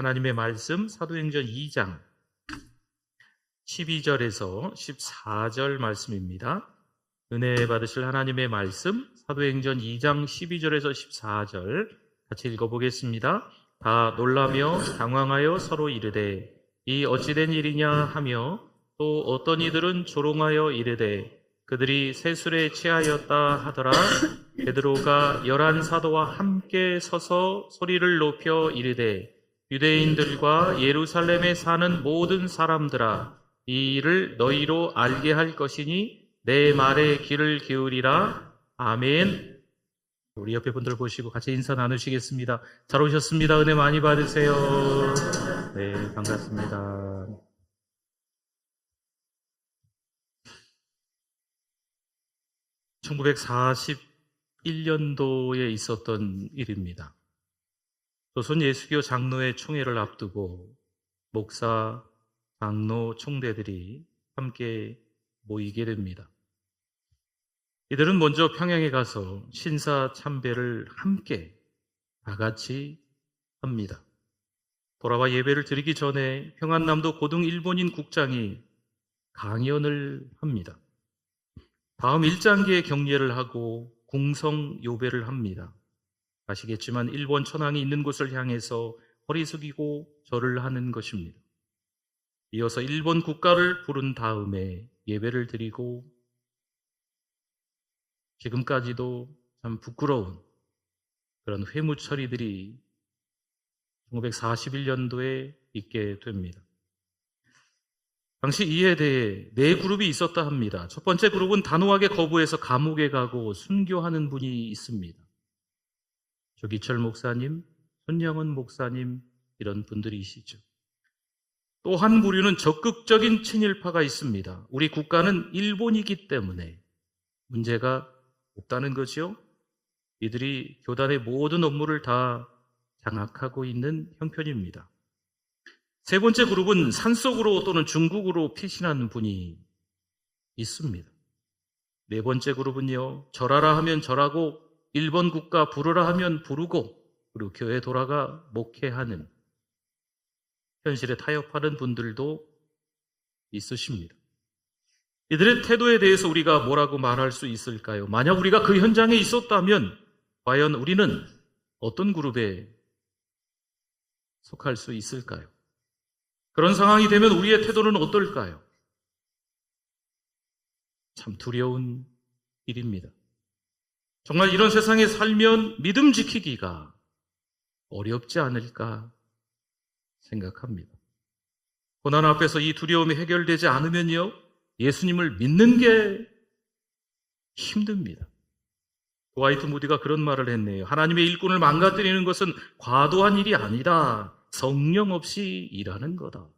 하나님의 말씀 사도행전 2장 12절에서 14절 말씀입니다. 은혜 받으실 하나님의 말씀 사도행전 2장 12절에서 14절 같이 읽어보겠습니다. 다 놀라며 당황하여 서로 이르되 이 어찌된 일이냐 하며 또 어떤 이들은 조롱하여 이르되 그들이 세술에 취하였다 하더라. 베드로가 11 사도와 함께 서서 소리를 높여 이르되 유대인들과 예루살렘에 사는 모든 사람들아 이 일을 너희로 알게 할 것이니 내 말에 귀를 기울이라. 아멘. 우리 옆에 분들 보시고 같이 인사 나누시겠습니다. 잘 오셨습니다. 은혜 많이 받으세요. 네, 반갑습니다. (1941년도에) 있었던 일입니다. 조선 예수교 장로회 총회를 앞두고 목사, 장로, 총대들이 함께 모이게 됩니다. 이들은 먼저 평양에 가서 신사 참배를 함께 다 같이 합니다. 돌아와 예배를 드리기 전에 평안남도 고등 일본인 국장이 강연을 합니다. 다음 1장기의 경례를 하고 궁성 요배를 합니다. 아시겠지만 일본 천황이 있는 곳을 향해서 허리 숙이고 절을 하는 것입니다. 이어서 일본 국가를 부른 다음에 예배를 드리고 지금까지도 참 부끄러운 그런 회무 처리들이 1941년도에 있게 됩니다. 당시 이에 대해 네 그룹이 있었다 합니다. 첫 번째 그룹은 단호하게 거부해서 감옥에 가고 순교하는 분이 있습니다. 조기철 목사님, 손영은 목사님 이런 분들이시죠. 또 한 부류는 적극적인 친일파가 있습니다. 우리 국가는 일본이기 때문에 문제가 없다는 거죠. 이들이 교단의 모든 업무를 다 장악하고 있는 형편입니다. 세 번째 그룹은 산속으로 또는 중국으로 피신한 분이 있습니다. 네 번째 그룹은요, 절하라 하면 절하고 일본 국가 부르라 하면 부르고 그리고 교회 돌아가 목회하는 현실에 타협하는 분들도 있으십니다. 이들의 태도에 대해서 우리가 뭐라고 말할 수 있을까요? 만약 우리가 그 현장에 있었다면 과연 우리는 어떤 그룹에 속할 수 있을까요? 그런 상황이 되면 우리의 태도는 어떨까요? 참 두려운 일입니다. 정말 이런 세상에 살면 믿음 지키기가 어렵지 않을까 생각합니다. 고난 앞에서 이 두려움이 해결되지 않으면요, 예수님을 믿는 게 힘듭니다. 드와이트 무디가 그런 말을 했네요. 하나님의 일꾼을 망가뜨리는 것은 과도한 일이 아니다. 성령 없이 일하는 거다.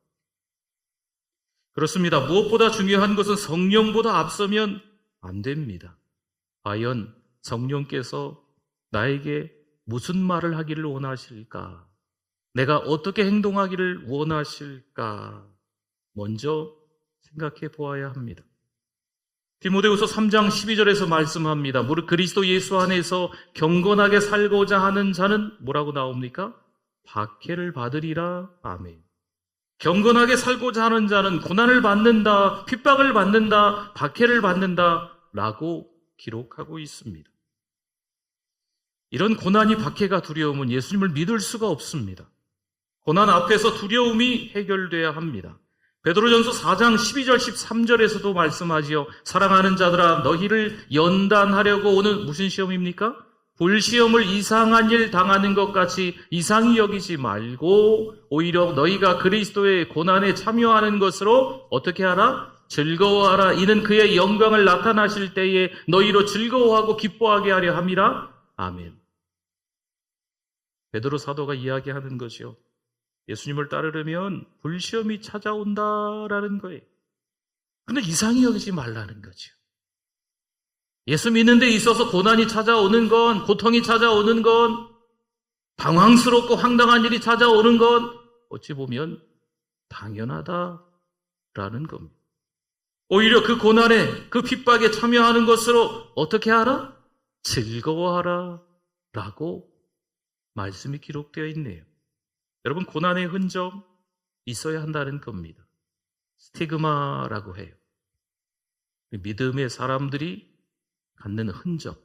그렇습니다. 무엇보다 중요한 것은 성령보다 앞서면 안 됩니다. 과연 성령께서 나에게 무슨 말을 하기를 원하실까? 내가 어떻게 행동하기를 원하실까? 먼저 생각해 보아야 합니다. 디모데후서 3장 12절에서 말씀합니다. 무릇 그리스도 예수 안에서 경건하게 살고자 하는 자는 뭐라고 나옵니까? 박해를 받으리라. 아멘. 경건하게 살고자 하는 자는 고난을 받는다, 핍박을 받는다, 박해를 받는다 라고 기록하고 있습니다. 이런 고난이, 박해가 두려움은 예수님을 믿을 수가 없습니다. 고난 앞에서 두려움이 해결돼야 합니다. 베드로전서 4장 12절 13절에서도 말씀하지요. 사랑하는 자들아, 너희를 연단하려고 오는 무슨 시험입니까? 불시험을 이상한 일 당하는 것 같이 이상히 여기지 말고 오히려 너희가 그리스도의 고난에 참여하는 것으로 어떻게 하라? 즐거워하라. 이는 그의 영광을 나타나실 때에 너희로 즐거워하고 기뻐하게 하려 함이라. 아멘. 베드로 사도가 이야기하는 것이요, 예수님을 따르려면 불시험이 찾아온다라는 거예요. 그런데 이상히 여기지 말라는 거죠. 예수 믿는 데 있어서 고난이 찾아오는 건, 고통이 찾아오는 건, 당황스럽고 황당한 일이 찾아오는 건 어찌 보면 당연하다라는 겁니다. 오히려 그 고난에, 그 핍박에 참여하는 것으로 어떻게 하라? 즐거워하라 라고 말씀이 기록되어 있네요. 여러분, 고난의 흔적 있어야 한다는 겁니다. 스티그마라고 해요. 믿음의 사람들이 갖는 흔적,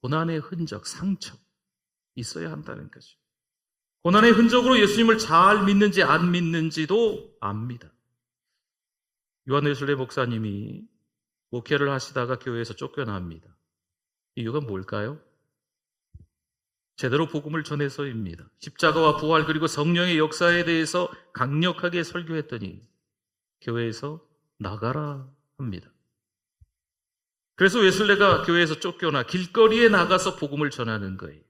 고난의 흔적, 상처 있어야 한다는 거죠. 고난의 흔적으로 예수님을 잘 믿는지 안 믿는지도 압니다. 요한웨슬레 목사님이 목회를 하시다가 교회에서 쫓겨납니다. 이유가 뭘까요? 제대로 복음을 전해서입니다. 십자가와 부활 그리고 성령의 역사에 대해서 강력하게 설교했더니 교회에서 나가라 합니다. 그래서 웨슬레가 교회에서 쫓겨나 길거리에 나가서 복음을 전하는 거예요.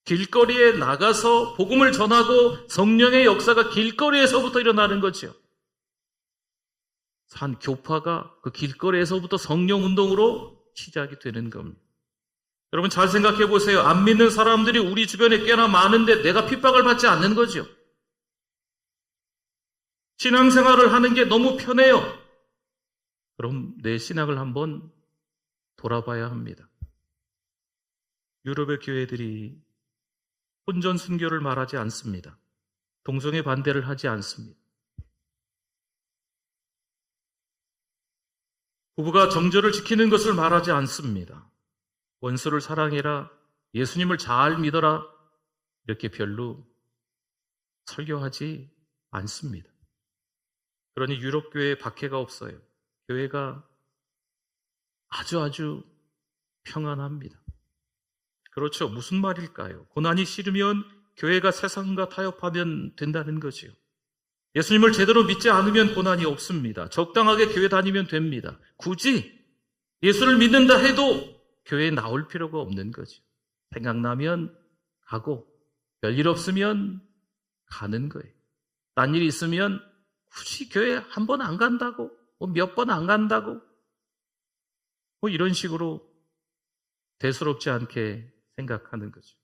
길거리에 나가서 복음을 전하고 성령의 역사가 길거리에서부터 일어나는 거죠. 한 교파가 그 길거리에서부터 성령 운동으로 시작이 되는 겁니다. 여러분 잘 생각해 보세요. 안 믿는 사람들이 우리 주변에 꽤나 많은데 내가 핍박을 받지 않는 거죠. 신앙생활을 하는 게 너무 편해요. 그럼 내 신앙을 한번 돌아봐야 합니다. 유럽의 교회들이 혼전 순교를 말하지 않습니다. 동성애 반대를 하지 않습니다. 부부가 정절을 지키는 것을 말하지 않습니다. 원수를 사랑해라, 예수님을 잘 믿어라, 이렇게 별로 설교하지 않습니다. 그러니 유럽 교회에 박해가 없어요. 교회가 아주 평안합니다. 그렇죠. 무슨 말일까요? 고난이 싫으면 교회가 세상과 타협하면 된다는 거지요. 예수님을 제대로 믿지 않으면 고난이 없습니다. 적당하게 교회 다니면 됩니다. 굳이 예수를 믿는다 해도 교회에 나올 필요가 없는 거죠. 생각나면 가고 별일 없으면 가는 거예요. 딴 일 있으면 굳이 교회 한 번 안 간다고 몇 번 안 간다고 이런 식으로 대수롭지 않게 생각하는 거죠.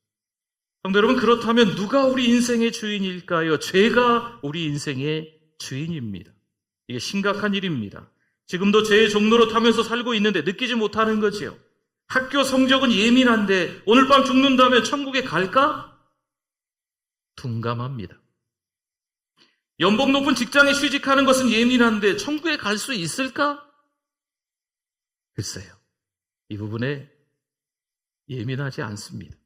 성도 여러분, 그렇다면 누가 우리 인생의 주인일까요? 죄가 우리 인생의 주인입니다. 이게 심각한 일입니다. 지금도 죄의 종로로 타면서 살고 있는데 느끼지 못하는 거지요. 학교 성적은 예민한데 오늘 밤 죽는다면 천국에 갈까? 둔감합니다. 연봉 높은 직장에 취직하는 것은 예민한데 천국에 갈 수 있을까? 글쎄요. 이 부분에 예민하지 않습니다.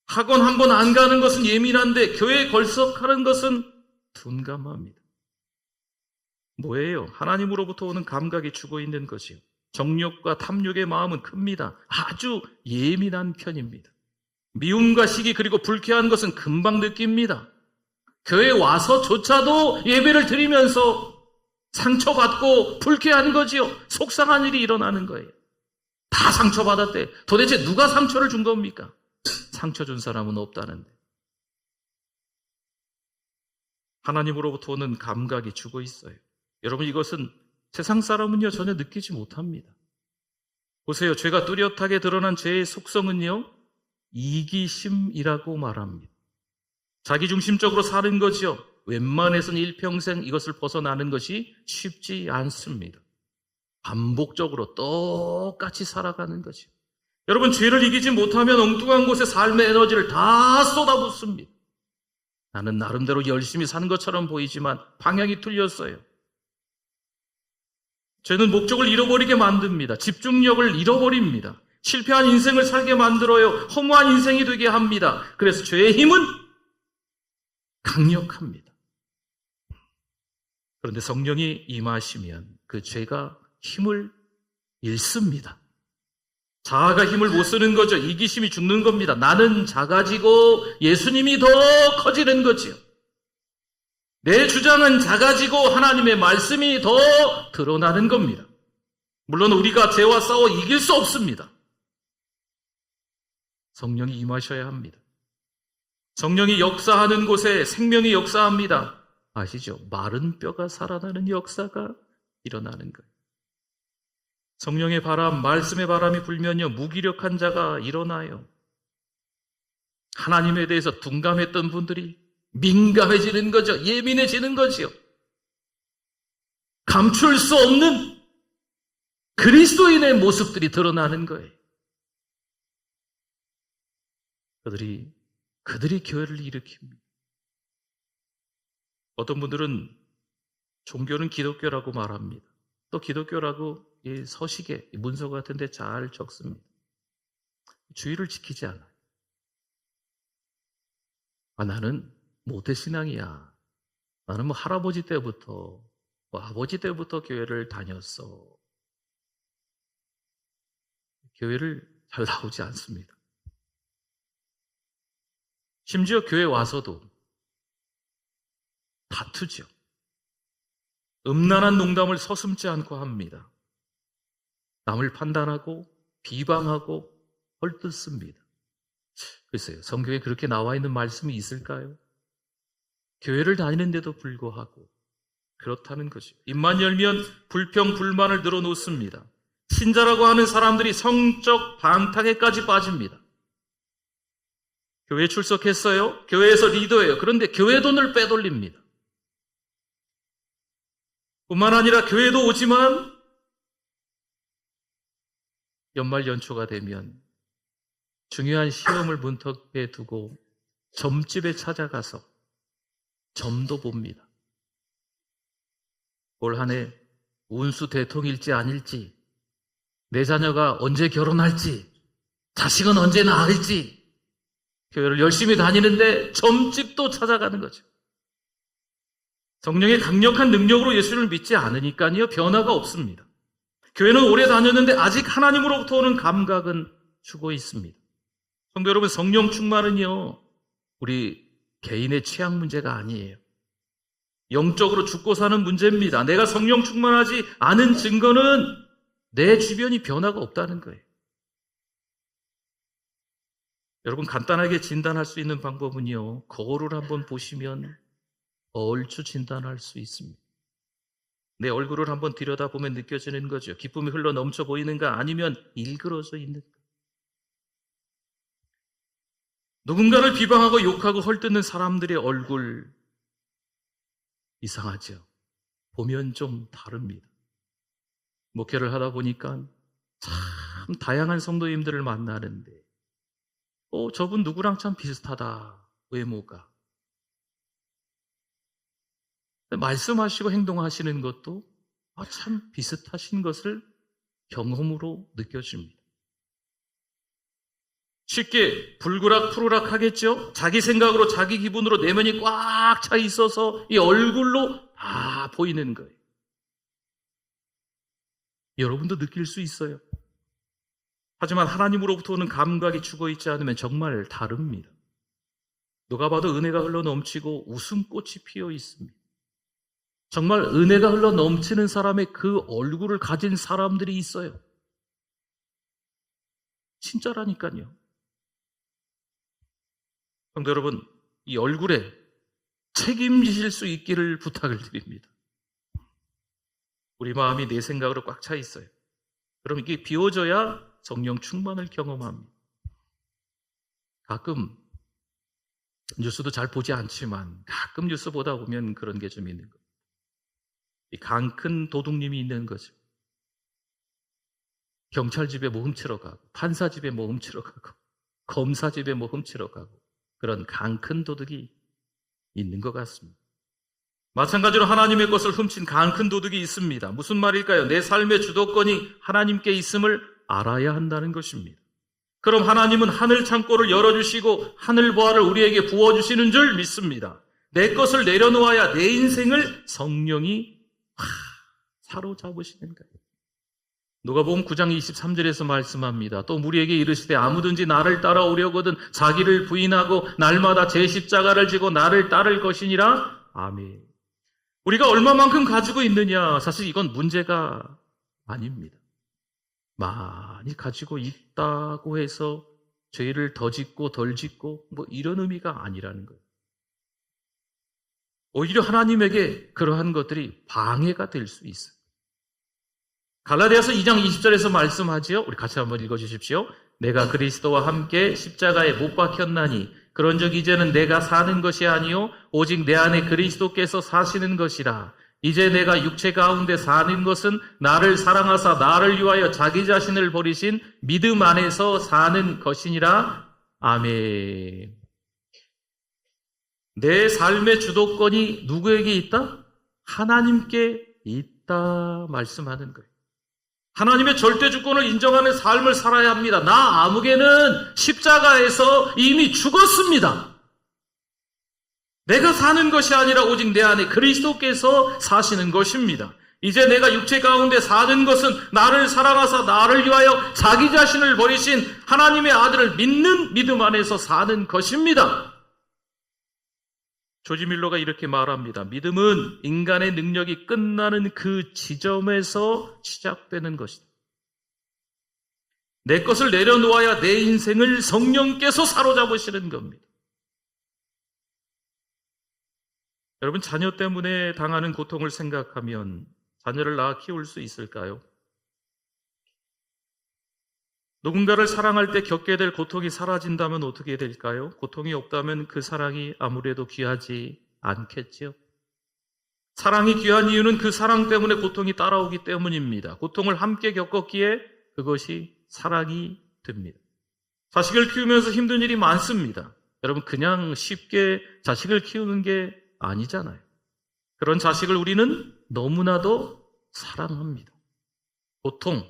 학원 한 번 안 가는 것은 예민한데 교회에 걸석하는 것은 둔감합니다. 뭐예요? 하나님으로부터 오는 감각이 죽어 있는 것이요. 정욕과 탐욕의 마음은 큽니다. 아주 예민한 편입니다. 미움과 시기 그리고 불쾌한 것은 금방 느낍니다. 교회에 와서조차도 예배를 드리면서 상처받고 불쾌한 거지요. 속상한 일이 일어나는 거예요. 다 상처받았대. 도대체 누가 상처를 준 겁니까? 상처 준 사람은 없다는데. 하나님으로부터 오는 감각이 죽어 있어요. 여러분, 이것은 세상 사람은요 전혀 느끼지 못합니다. 보세요. 죄가 뚜렷하게 드러난 죄의 속성은요 이기심이라고 말합니다. 자기중심적으로 사는 거죠. 웬만해서는 일평생 이것을 벗어나는 것이 쉽지 않습니다. 반복적으로 똑같이 살아가는 거죠. 여러분, 죄를 이기지 못하면 엉뚱한 곳에 삶의 에너지를 다 쏟아붓습니다. 나는 나름대로 열심히 산 것처럼 보이지만 방향이 틀렸어요. 죄는 목적을 잃어버리게 만듭니다. 집중력을 잃어버립니다. 실패한 인생을 살게 만들어요. 허무한 인생이 되게 합니다. 그래서 죄의 힘은 강력합니다. 그런데 성령이 임하시면 그 죄가 힘을 잃습니다. 자아가 힘을 못 쓰는 거죠. 이기심이 죽는 겁니다. 나는 작아지고 예수님이 더 커지는 거지요. 내 주장은 작아지고 하나님의 말씀이 더 드러나는 겁니다. 물론 우리가 죄와 싸워 이길 수 없습니다. 성령이 임하셔야 합니다. 성령이 역사하는 곳에 생명이 역사합니다. 아시죠? 마른 뼈가 살아나는 역사가 일어나는 거예요. 성령의 바람, 말씀의 바람이 불면요 무기력한 자가 일어나요. 하나님에 대해서 둔감했던 분들이 민감해지는 거죠. 예민해지는 거죠. 감출 수 없는 그리스도인의 모습들이 드러나는 거예요. 그들이 교회를 일으킵니다. 어떤 분들은 종교는 기독교라고 말합니다. 또 기독교라고 이 서식에, 이 문서 같은 데 잘 적습니다. 주의를 지키지 않아요. 나는 모태신앙이야. 나는 할아버지 때부터, 아버지 때부터 교회를 다녔어. 교회를 잘 나오지 않습니다. 심지어 교회 와서도 다투죠. 음란한 농담을 서슴지 않고 합니다. 남을 판단하고 비방하고 헐뜯습니다. 글쎄요, 성경에 그렇게 나와 있는 말씀이 있을까요? 교회를 다니는데도 불구하고 그렇다는 거죠. 입만 열면 불평, 불만을 늘어놓습니다. 신자라고 하는 사람들이 성적 반탕에까지 빠집니다. 교회에 출석했어요. 교회에서 리더예요. 그런데 교회 돈을 빼돌립니다. 뿐만 아니라 교회도 오지만 연말 연초가 되면 중요한 시험을 문턱에 두고 점집에 찾아가서 점도 봅니다. 올 한 해 운수 대통일지 아닐지, 내 자녀가 언제 결혼할지, 자식은 언제 낳을지, 교회를 열심히 다니는데 점집도 찾아가는 거죠. 성령의 강력한 능력으로 예수를 믿지 않으니까요, 변화가 없습니다. 교회는 오래 다녔는데 아직 하나님으로부터 오는 감각은 죽어 있습니다. 성도 여러분, 성령 충만은요, 우리 개인의 취향 문제가 아니에요. 영적으로 죽고 사는 문제입니다. 내가 성령 충만하지 않은 증거는 내 주변이 변화가 없다는 거예요. 여러분, 간단하게 진단할 수 있는 방법은요, 거울을 한번 보시면 얼추 진단할 수 있습니다. 내 얼굴을 한번 들여다보면 느껴지는 거죠. 기쁨이 흘러 넘쳐 보이는가, 아니면 일그러져 있는가. 누군가를 비방하고 욕하고 헐뜯는 사람들의 얼굴, 이상하죠. 보면 좀 다릅니다. 목회를 하다 보니까 참 다양한 성도님들을 만나는데, 저분 누구랑 참 비슷하다, 외모가. 말씀하시고 행동하시는 것도 참 비슷하신 것을 경험으로 느껴집니다. 쉽게 불구락푸르락 하겠죠? 자기 생각으로, 자기 기분으로 내면이 꽉 차 있어서 이 얼굴로 다 보이는 거예요. 여러분도 느낄 수 있어요. 하지만 하나님으로부터 오는 감각이 죽어 있지 않으면 정말 다릅니다. 누가 봐도 은혜가 흘러 넘치고 웃음꽃이 피어 있습니다. 정말 은혜가 흘러 넘치는 사람의 그 얼굴을 가진 사람들이 있어요. 진짜라니까요. 성도 여러분, 이 얼굴에 책임지실 수 있기를 부탁을 드립니다. 우리 마음이 내 생각으로 꽉 차 있어요. 그럼 이게 비워져야 성령 충만을 경험합니다. 가끔 뉴스도 잘 보지 않지만 가끔 뉴스 보다 보면 그런 게 좀 있는 거예요. 이 강 큰 도둑님이 있는 거죠. 경찰 집에 뭐 훔치러 가고, 판사 집에 뭐 훔치러 가고, 검사 집에 뭐 훔치러 가고, 그런 강 큰 도둑이 있는 것 같습니다. 마찬가지로 하나님의 것을 훔친 강 큰 도둑이 있습니다. 무슨 말일까요? 내 삶의 주도권이 하나님께 있음을 알아야 한다는 것입니다. 그럼 하나님은 하늘 창고를 열어주시고 하늘 보화를 우리에게 부어주시는 줄 믿습니다. 내 것을 내려놓아야 내 인생을 성령이 사로잡으시는 거예요. 누가복음 9장 23절에서 말씀합니다. 또 우리에게 이르시되 아무든지 나를 따라오려거든 자기를 부인하고 날마다 제 십자가를 지고 나를 따를 것이니라. 아멘. 우리가 얼마만큼 가지고 있느냐, 사실 이건 문제가 아닙니다. 많이 가지고 있다고 해서 죄를 더 짓고 덜 짓고 뭐 이런 의미가 아니라는 거예요. 오히려 하나님에게 그러한 것들이 방해가 될 수 있어요. 갈라디아서 2장 20절에서 말씀하지요. 우리 같이 한번 읽어주십시오. 내가 그리스도와 함께 십자가에 못 박혔나니 그런즉 이제는 내가 사는 것이 아니요 오직 내 안에 그리스도께서 사시는 것이라. 이제 내가 육체 가운데 사는 것은 나를 사랑하사 나를 위하여 자기 자신을 버리신 믿음 안에서 사는 것이니라. 아멘. 내 삶의 주도권이 누구에게 있다? 하나님께 있다 말씀하는 거예요. 하나님의 절대 주권을 인정하는 삶을 살아야 합니다. 나 아무개는 십자가에서 이미 죽었습니다. 내가 사는 것이 아니라 오직 내 안에 그리스도께서 사시는 것입니다. 이제 내가 육체 가운데 사는 것은 나를 사랑하사 나를 위하여 자기 자신을 버리신 하나님의 아들을 믿는 믿음 안에서 사는 것입니다. 조지 밀러가 이렇게 말합니다. 믿음은 인간의 능력이 끝나는 그 지점에서 시작되는 것이다. 내 것을 내려놓아야 내 인생을 성령께서 사로잡으시는 겁니다. 여러분, 자녀 때문에 당하는 고통을 생각하면 자녀를 낳아 키울 수 있을까요? 누군가를 사랑할 때 겪게 될 고통이 사라진다면 어떻게 될까요? 고통이 없다면 그 사랑이 아무래도 귀하지 않겠지요. 사랑이 귀한 이유는 그 사랑 때문에 고통이 따라오기 때문입니다. 고통을 함께 겪었기에 그것이 사랑이 됩니다. 자식을 키우면서 힘든 일이 많습니다. 여러분, 그냥 쉽게 자식을 키우는 게 아니잖아요. 그런 자식을 우리는 너무나도 사랑합니다. 고통,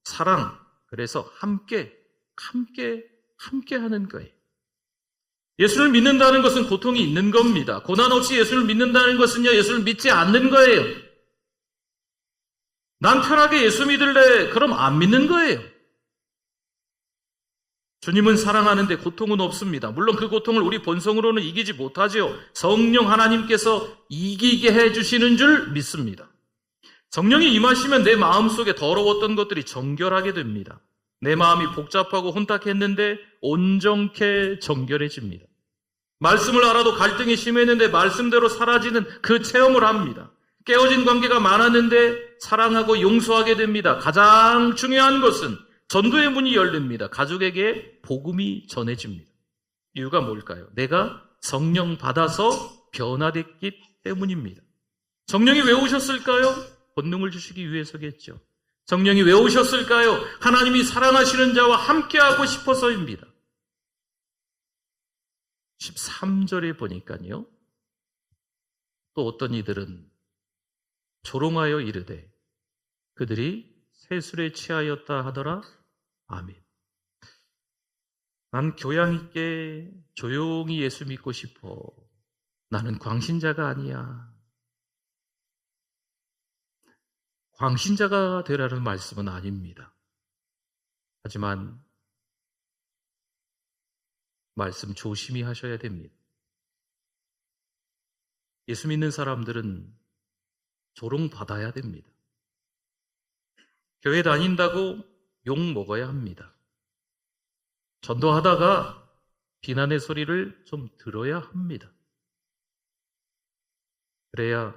사랑, 그래서 함께 하는 거예요. 예수를 믿는다는 것은 고통이 있는 겁니다. 고난 없이 예수를 믿는다는 것은요, 예수를 믿지 않는 거예요. 난 편하게 예수 믿을래. 그럼 안 믿는 거예요. 주님은 사랑하는데 고통은 없습니다. 물론 그 고통을 우리 본성으로는 이기지 못하죠. 성령 하나님께서 이기게 해주시는 줄 믿습니다. 성령이 임하시면 내 마음속에 더러웠던 것들이 정결하게 됩니다. 내 마음이 복잡하고 혼탁했는데 온전케 정결해집니다. 말씀을 알아도 갈등이 심했는데 말씀대로 사라지는 그 체험을 합니다. 깨어진 관계가 많았는데 사랑하고 용서하게 됩니다. 가장 중요한 것은 전도의 문이 열립니다. 가족에게 복음이 전해집니다. 이유가 뭘까요? 내가 성령 받아서 변화됐기 때문입니다. 성령이 왜 오셨을까요? 본능을 주시기 위해서겠죠. 성령이 왜 오셨을까요? 하나님이 사랑하시는 자와 함께하고 싶어서입니다. 13절에 보니까요. 또 어떤 이들은 조롱하여 이르되 그들이 세술에 취하였다 하더라. 아멘. 난 교양 있게 조용히 예수 믿고 싶어. 나는 광신자가 아니야. 광신자가 되라는 말씀은 아닙니다. 하지만 말씀 조심히 하셔야 됩니다. 예수 믿는 사람들은 조롱받아야 됩니다. 교회 다닌다고 욕 먹어야 합니다. 전도하다가 비난의 소리를 좀 들어야 합니다. 그래야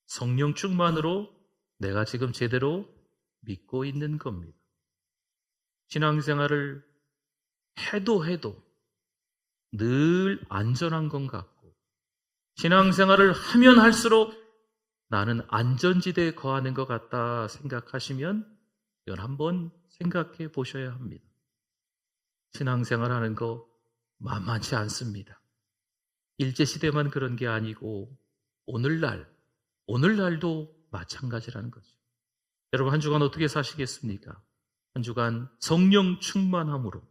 성령 충만으로 내가 지금 제대로 믿고 있는 겁니다. 신앙생활을 해도 늘 안전한 것 같고 신앙생활을 하면 할수록 나는 안전지대에 거하는 것 같다 생각하시면 이건 한번 생각해 보셔야 합니다. 신앙생활하는 거 만만치 않습니다. 일제시대만 그런 게 아니고 오늘날도 마찬가지라는 거죠. 여러분, 한 주간 어떻게 사시겠습니까? 한 주간 성령 충만함으로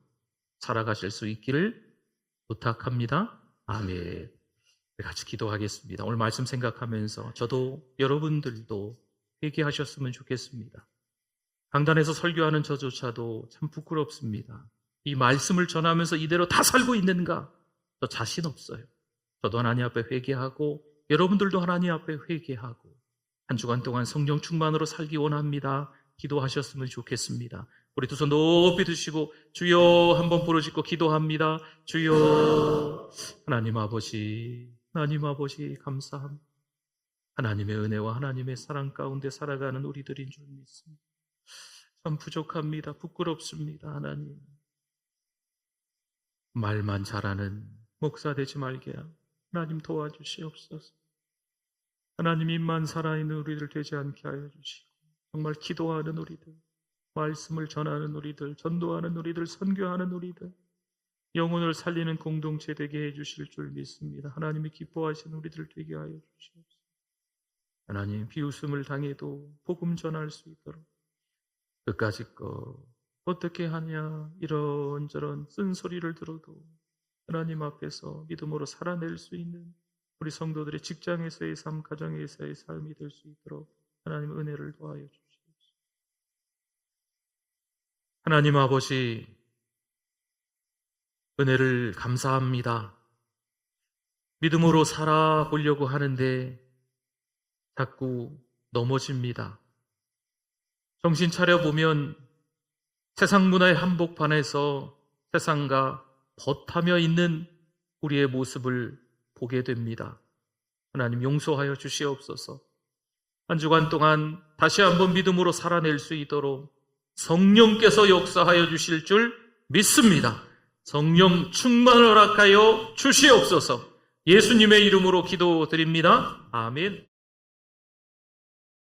살아가실 수 있기를 부탁합니다. 아멘. 같이 기도하겠습니다. 오늘 말씀 생각하면서 저도 여러분들도 회개하셨으면 좋겠습니다. 강단에서 설교하는 저조차도 참 부끄럽습니다. 이 말씀을 전하면서 이대로 다 살고 있는가? 저 자신 없어요. 저도 하나님 앞에 회개하고 여러분들도 하나님 앞에 회개하고 한 주간 동안 성령 충만으로 살기 원합니다. 기도하셨으면 좋겠습니다. 우리 두 손 높이 드시고 주여 한번 부르짖고 기도합니다. 주여. 하나님 아버지 감사합니다. 하나님의 은혜와 하나님의 사랑 가운데 살아가는 우리들인 줄 믿습니다. 참 부족합니다. 부끄럽습니다. 하나님. 말만 잘하는 목사 되지 말게 하나님 도와주시옵소서. 하나님 입만 살아있는 우리들 되지 않게 하여 주시고 정말 기도하는 우리들, 말씀을 전하는 우리들, 전도하는 우리들, 선교하는 우리들, 영혼을 살리는 공동체 되게 해주실 줄 믿습니다. 하나님이 기뻐하시는 우리들 되게 하여 주시옵소서. 하나님, 비웃음을 당해도 복음 전할 수 있도록 끝까지 어떻게 하냐 이런저런 쓴소리를 들어도 하나님 앞에서 믿음으로 살아낼 수 있는 우리 성도들의 직장에서의 삶, 가정에서의 삶이 될 수 있도록 하나님 은혜를 더하여 주시옵소서. 하나님 아버지, 은혜를 감사합니다. 믿음으로 살아보려고 하는데 자꾸 넘어집니다. 정신 차려보면 세상 문화의 한복판에서 세상과 벗하며 있는 우리의 모습을 보게 됩니다. 하나님 용서하여 주시옵소서. 한 주간 동안 다시 한번 믿음으로 살아낼 수 있도록 성령께서 역사하여 주실 줄 믿습니다. 성령 충만을 허락하여 주시옵소서. 예수님의 이름으로 기도드립니다. 아멘.